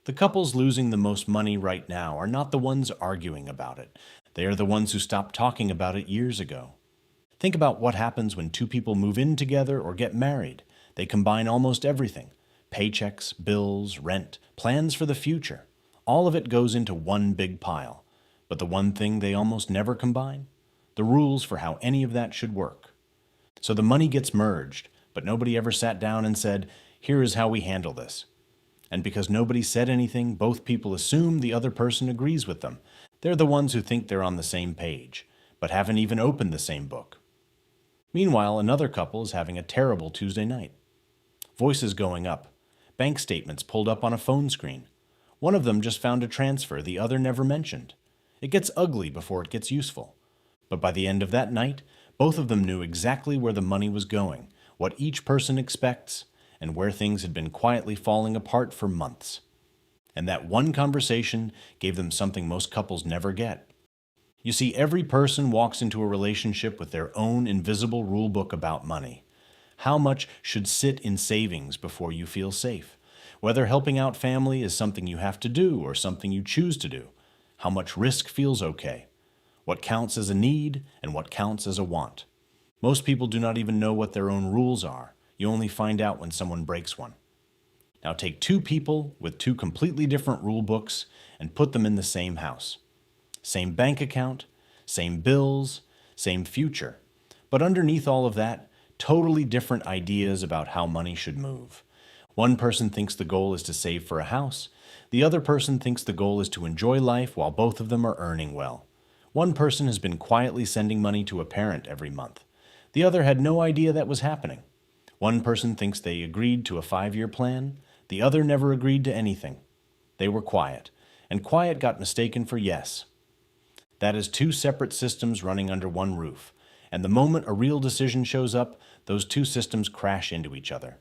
The couples losing the most money right now are not the ones arguing about it. They are the ones who stopped talking about it years ago. Think about what happens when two people move in together or get married. They combine almost everything: paychecks, bills, rent, plans for the future. All of it goes into one big pile. But the one thing they almost never combine? The rules for how any of that should work. So the money gets merged, but nobody ever sat down and said, "Here is how we handle this." And because nobody said anything, both people assume the other person agrees with them. They're the ones who think they're on the same page, but haven't even opened the same book. Meanwhile, another couple is having a terrible Tuesday night. Voices going up, bank statements pulled up on a phone screen. One of them just found a transfer the other never mentioned. It gets ugly before it gets useful. But by the end of that night, both of them knew exactly where the money was going, what each person expects, and where things had been quietly falling apart for months. And that one conversation gave them something most couples never get. You see, every person walks into a relationship with their own invisible rule book about money. How much should sit in savings before you feel safe? Whether helping out family is something you have to do or something you choose to do. How much risk feels okay? What counts as a need and what counts as a want? Most people do not even know what their own rules are. You only find out when someone breaks one. Now take two people with two completely different rule books and put them in the same house. Same bank account, same bills, same future. But underneath all of that, totally different ideas about how money should move. One person thinks the goal is to save for a house. The other person thinks the goal is to enjoy life while both of them are earning well. One person has been quietly sending money to a parent every month. The other had no idea that was happening. One person thinks they agreed to a 5-year plan. The other never agreed to anything. They were quiet, and quiet got mistaken for yes. That is two separate systems running under one roof, and the moment a real decision shows up, those two systems crash into each other.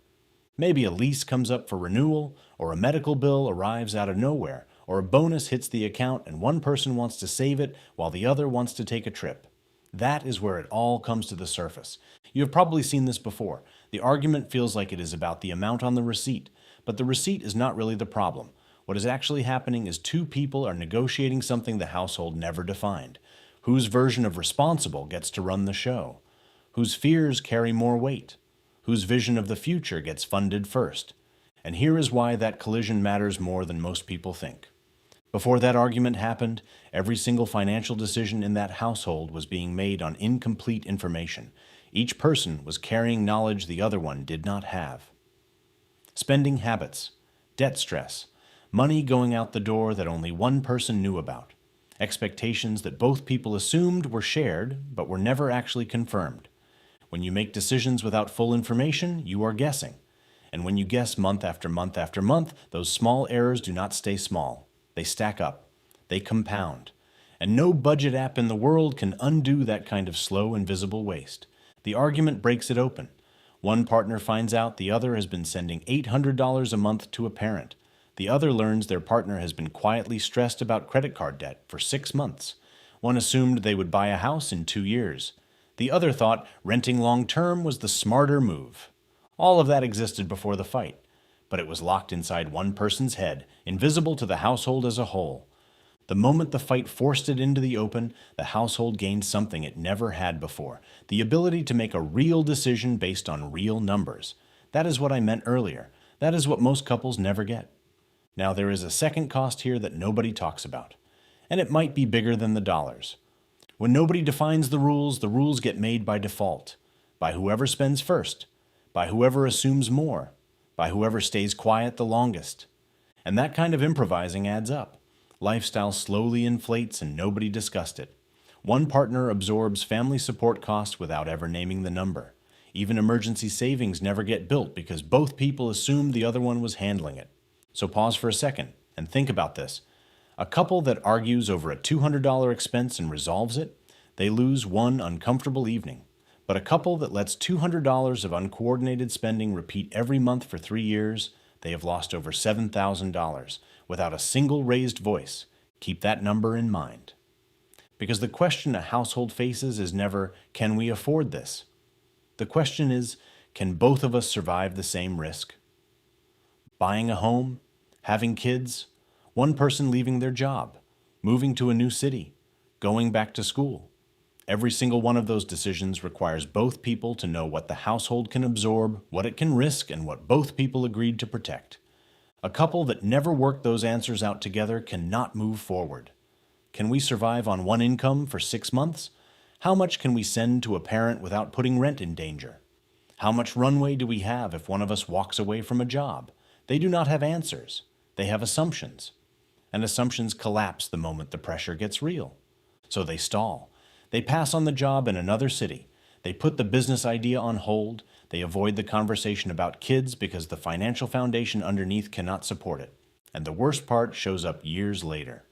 Maybe a lease comes up for renewal, or a medical bill arrives out of nowhere, or a bonus hits the account and one person wants to save it while the other wants to take a trip. That is where it all comes to the surface. You have probably seen this before. The argument feels like it is about the amount on the receipt, but the receipt is not really the problem. What is actually happening is two people are negotiating something the household never defined. Whose version of responsible gets to run the show? Whose fears carry more weight? Whose vision of the future gets funded first? And here is why that collision matters more than most people think. Before that argument happened, every single financial decision in that household was being made on incomplete information. Each person was carrying knowledge the other one did not have. Spending habits, debt stress, money going out the door that only one person knew about, expectations that both people assumed were shared but were never actually confirmed. When you make decisions without full information, you are guessing. And when you guess month after month after month, those small errors do not stay small. They stack up. They compound. And no budget app in the world can undo that kind of slow, invisible waste. The argument breaks it open. One partner finds out the other has been sending $800 a month to a parent. The other learns their partner has been quietly stressed about credit card debt for 6 months. One assumed they would buy a house in 2 years. The other thought renting long-term was the smarter move. All of that existed before the fight, but it was locked inside one person's head, invisible to the household as a whole. The moment the fight forced it into the open, the household gained something it never had before: the ability to make a real decision based on real numbers. That is what I meant earlier. That is what most couples never get. Now, there is a second cost here that nobody talks about, and it might be bigger than the dollars. When nobody defines the rules get made by default, by whoever spends first, by whoever assumes more, by whoever stays quiet the longest. And that kind of improvising adds up. Lifestyle slowly inflates and nobody discussed it. One partner absorbs family support costs without ever naming the number. Even emergency savings never get built because both people assumed the other one was handling it. So pause for a second and think about this. A couple that argues over a $200 expense and resolves it, they lose one uncomfortable evening. But a couple that lets $200 of uncoordinated spending repeat every month for 3 years, they have lost over $7,000 without a single raised voice. Keep that number in mind. Because the question a household faces is never, can we afford this? The question is, can both of us survive the same risk? Buying a home, having kids, One person leaving their job, moving to a new city, going back to school. Every single one of those decisions requires both people to know what the household can absorb, what it can risk, and what both people agreed to protect. A couple that never work those answers out together cannot move forward. Can we survive on one income for 6 months? How much can we send to a parent without putting rent in danger? How much runway do we have if one of us walks away from a job? They do not have answers. They have assumptions. And assumptions collapse the moment the pressure gets real. So they stall. They pass on the job in another city. They put the business idea on hold. They avoid the conversation about kids because the financial foundation underneath cannot support it. And the worst part shows up years later.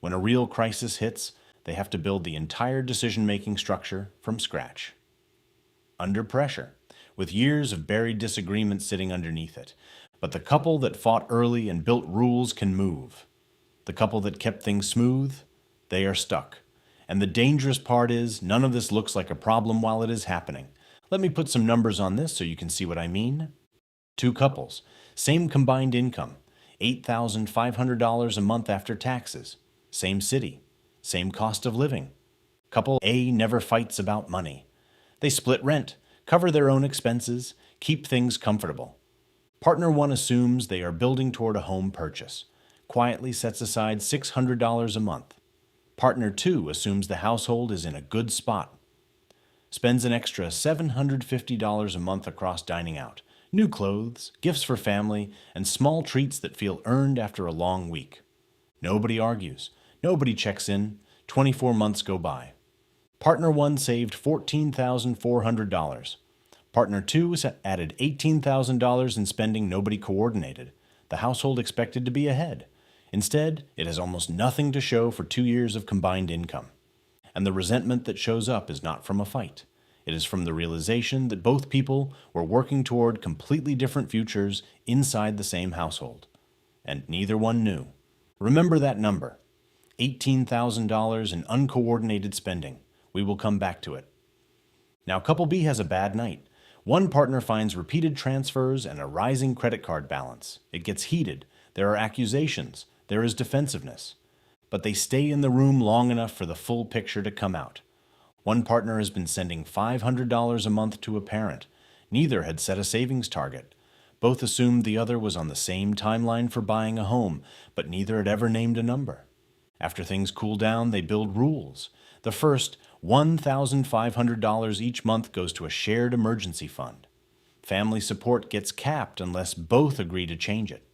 When a real crisis hits, they have to build the entire decision-making structure from scratch. Under pressure, with years of buried disagreement sitting underneath it. But the couple that fought early and built rules can move. The couple that kept things smooth, they are stuck. And the dangerous part is, none of this looks like a problem while it is happening. Let me put some numbers on this so you can see what I mean. 2 couples, same combined income, $8,500 a month after taxes, same city, same cost of living. Couple A never fights about money. They split rent, cover their own expenses, keep things comfortable. Partner 1 assumes they are building toward a home purchase, quietly sets aside $600 a month. Partner 2 assumes the household is in a good spot, spends an extra $750 a month across dining out, new clothes, gifts for family, and small treats that feel earned after a long week. Nobody argues, nobody checks in, 24 months go by. Partner 1 saved $14,400. Partner 2 added $18,000 in spending nobody coordinated. The household expected to be ahead. Instead, it has almost nothing to show for 2 years of combined income. And the resentment that shows up is not from a fight. It is from the realization that both people were working toward completely different futures inside the same household. And neither one knew. Remember that number, $18,000 in uncoordinated spending. We will come back to it. Now, couple B has a bad night. One partner finds repeated transfers and a rising credit card balance. It gets heated. There are accusations. There is defensiveness. But they stay in the room long enough for the full picture to come out. One partner has been sending $500 a month to a parent. Neither had set a savings target. Both assumed the other was on the same timeline for buying a home, but neither had ever named a number. After things cool down, they build rules. The first, $1,500 each month goes to a shared emergency fund. Family support gets capped unless both agree to change it.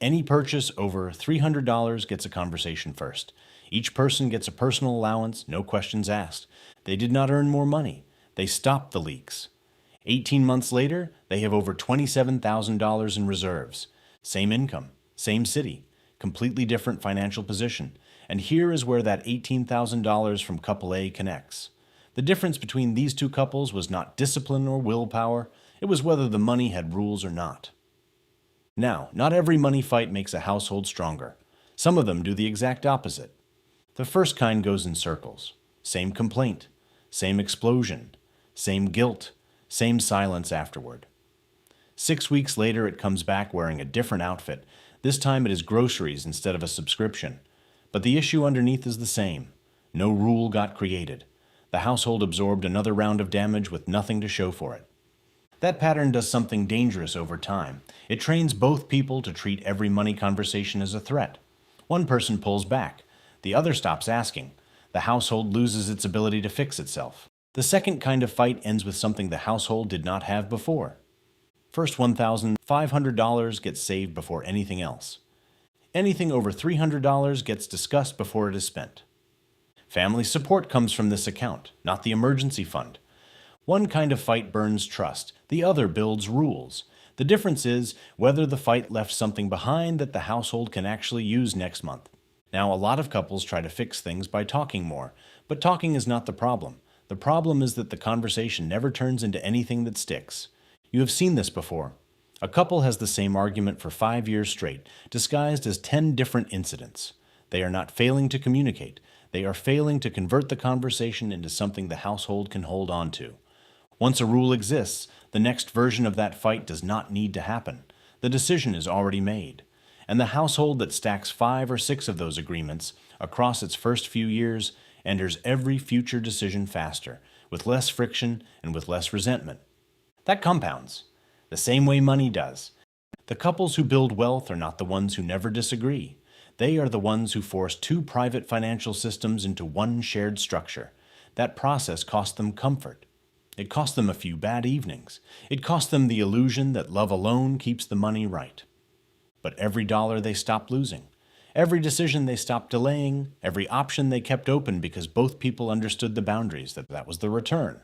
Any purchase over $300 gets a conversation first. Each person gets a personal allowance, no questions asked. They did not earn more money. They stopped the leaks. 18 months later, they have over $27,000 in reserves. Same income, same city, completely different financial position. And here is where that $18,000 from couple A connects. The difference between these two couples was not discipline or willpower. It was whether the money had rules or not. Now, not every money fight makes a household stronger. Some of them do the exact opposite. The first kind goes in circles. Same complaint, same explosion, same guilt, same silence afterward. 6 weeks later, it comes back wearing a different outfit. This time it is groceries instead of a subscription. But the issue underneath is the same. No rule got created. The household absorbed another round of damage with nothing to show for it. That pattern does something dangerous over time. It trains both people to treat every money conversation as a threat. One person pulls back. The other stops asking. The household loses its ability to fix itself. The second kind of fight ends with something the household did not have before. First, $1,500 gets saved before anything else. Anything over $300 gets discussed before it is spent. Family support comes from this account, not the emergency fund. One kind of fight burns trust, the other builds rules. The difference is whether the fight left something behind that the household can actually use next month. Now, a lot of couples try to fix things by talking more, but talking is not the problem. The problem is that the conversation never turns into anything that sticks. You have seen this before. A couple has the same argument for 5 years straight, disguised as 10 different incidents. They are not failing to communicate. They are failing to convert the conversation into something the household can hold on to. Once a rule exists, the next version of that fight does not need to happen. The decision is already made. And the household that stacks 5 or 6 of those agreements across its first few years enters every future decision faster, with less friction and with less resentment. That compounds, the same way money does. The couples who build wealth are not the ones who never disagree. They are the ones who force 2 private financial systems into one shared structure. That process cost them comfort. It cost them a few bad evenings. It cost them the illusion that love alone keeps the money right. But every dollar they stopped losing, every decision they stopped delaying, every option they kept open because both people understood the boundaries, that was the return.